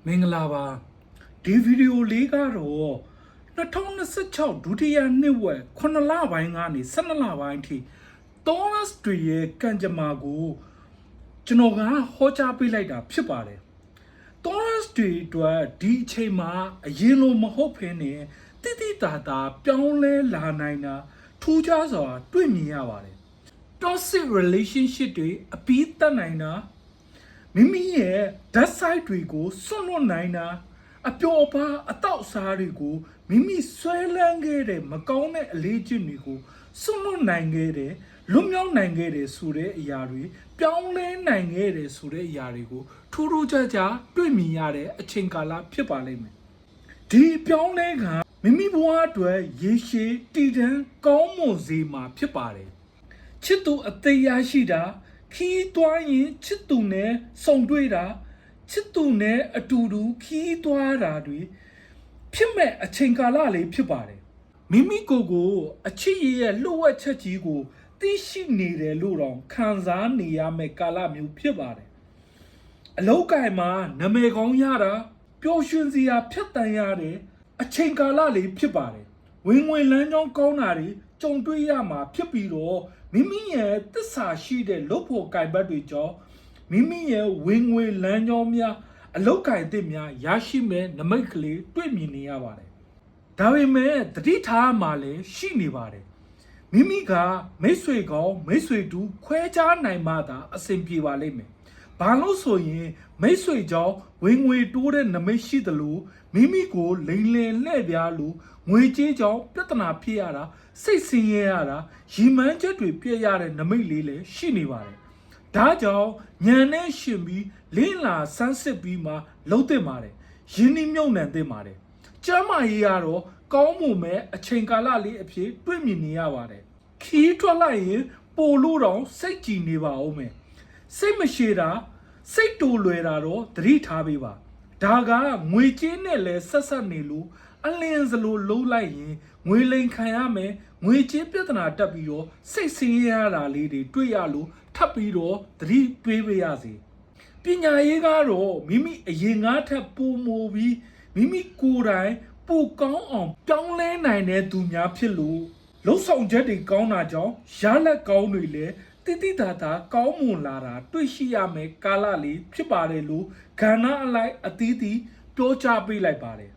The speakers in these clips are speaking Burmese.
မင်္ဂလာပါဒီဗီဒီယိုလေးကတော့2026ဒုတိယနှစ်ဝက်9လပိုင်းကနေ12လပိုင်းအထိသောမတ်တွေရဲ့ကံကြမ္မာကိုကျွန်တော်ကဟောကြားပေးလိုက်တာဖြစ်ပါတယ်သောမတ်တွေအတွက်ဒီအချိန်မှာအရင်လိုမဟုတ်ဘဲနဲ့တိတိတာတာပြောင်းလဲလာနိုင်တာထူးခြားစွာတွေ့မြင်ရပါတယ် toxic relationship တွေအပြီးတတ်နိုင်တာမိမိရဲ့ dark side တွေကိုစွန့်လွတ်နိုင်တာအပျော်ပါအတောက်စားတွေကိုမိမိဆွဲလန်းခဲ့တဲ့မကောင်းတဲ့အလေးကျင့်တွေကိုစွန့်လွတ်နိုင်ခဲ့တဲ့လွတ်မြောက်နိုင်ခဲ့တဲ့ဆိုတဲ့အရာတွေပြောင်းလဲနိုင်ခဲ့တဲ့ဆိုတဲ့အရာတွေကိုထူးထူးခြားခြားတွေ့မြင်ရတဲ့အချိန်ကာလဖြစ်ပါလိမ့်မယ်ဒီပြောင်းလဲကမိမိဘဝအတွက်ရေရှည်တည်တံ့ကောင်းမွန်စေမှာဖြစ်ပါတယ်ချစ်သူအသေးရရှိတာခီးသွားရင်ချစ်သူနဲ့စုံတွေ့တာချစ်သူနဲ့အတူတူခီးသွားတာတွေဖြစ်မဲ့အချိန်ကာလလေးဖြစ်ပါတယ်မိမိကိုယ်ကိုအချစ်ရဲ့လှုပ်ဝက်ချက်ကြီးကိုသိရှိနေတယ်လို့တော့ခံစားနေရမယ့်ကာလမျိုးဖြစ်ပါတယ်အလောက်ကင်မှာနာမည်ကောင်းရတာပျော်ရွှင်စရာဖြတ်တန်းရတဲ့အချိန်ကာလလေးဖြစ်ပါတယ်ဝင်ဝင်လန်းကြောင်းကောင်းတာတွေကြုံတွေ့ရမှာဖြစ်ပြီးတော့မိမိရဲ့သစ္စာရှိတဲ့လုပ်ဖို့ကင်ဘတ်တွေကြောင့်မိမိရဲ့ဝင်ငွေလမ်းကြောင်းများအလောက်ကင်တဲ့များရရှိမဲ့နမိတ်ကလေးတွေ့မြင်နေရပါတယ်ဒါပေမဲ့တတိထားမှလည်းရှိနေပါတယ်မိမိကမိတ်ဆွေကောင်းမိတ်ဆွေတူခွဲခြားနိုင်မှသာအဆင်ပြေပါလိမ့်မယ်ဘာလို့ဆိုရင်မိတ်ဆွေကြောင့်ဝင်ငွေတိုးတဲ့နမိတ်ရှိသလိုမိမိကိုလိန်လည်လှဲ့ပြားလို့ငွေကြေးကြောင့်ပြဿနာဖြစ်ရတာစိတ်ဆင်းရဲရတာရီမန်းချက်တွေပြည့်ရတဲ့နမိတ်လေးလည်းရှိနေပါတယ်ဒါကြောင့်ညံနဲ့ရှင်ပြီးလင်းလာဆန်းစစ်ပြီးမှလှုပ်တင်ပါတယ်ရင်းနှီးမြုပ်နှံတင်ပါတယ်ကျမ်းမာရေးကတော့ကောင်းမှုမဲ့အချိန်ကာလလေးအဖြစ်တွေ့မြင်နေရပါတယ်ခီးထွက်လိုက်ရင်ပိုလို့တော့စိတ်ကြည်နေပါဦးမယ်စိတ်မရှိတာစိတ်တူလွယ်တာတော့သတိထားပေးပါဒါကငွေကြေးနဲ့လည်းဆက်ဆက်နေလို့အလင်းစလိုလုံးလိုက်ရင်ငွေလိမ်ခံရမယ်ငွေကြေးပြဿနာတက်ပြီးတော့စိတ်ဆင်းရဲရတာလေးတွေတွေ့ရလို့ထပ်ပြီးတော့သတိပေးပေးရစေပညာရေးကတော့မိမိအရင်ငါထက်ပိုမိုပြီးမိမိကိုယ်တိုင်ပိုကောင်းအောင်ပြောင်းလဲနိုင်တဲ့သူများဖြစ်လို့လှုပ်ဆောင်ချက်တွေကောင်းတာကြောင့်ရလက်ကောင်းတွေလည်းတိတိတာတာကောင်းမွန်လာတာတွေ့ရှိရမယ်ကာလလေးဖြစ်ပါတယ်လို့ခန္ဓာအလိုက်အသီးသီးပြောကြားပေးလိုက်ပါတယ်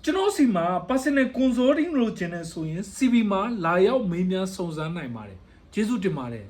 ကျွန်တော်စီမှာ personal consulting လို့ကျင်နေဆိုရင် CB မှာလာရောက်မေးမြန်းစုံစမ်းနိုင်ပါတယ်ကျေးဇူးတင်ပါတယ်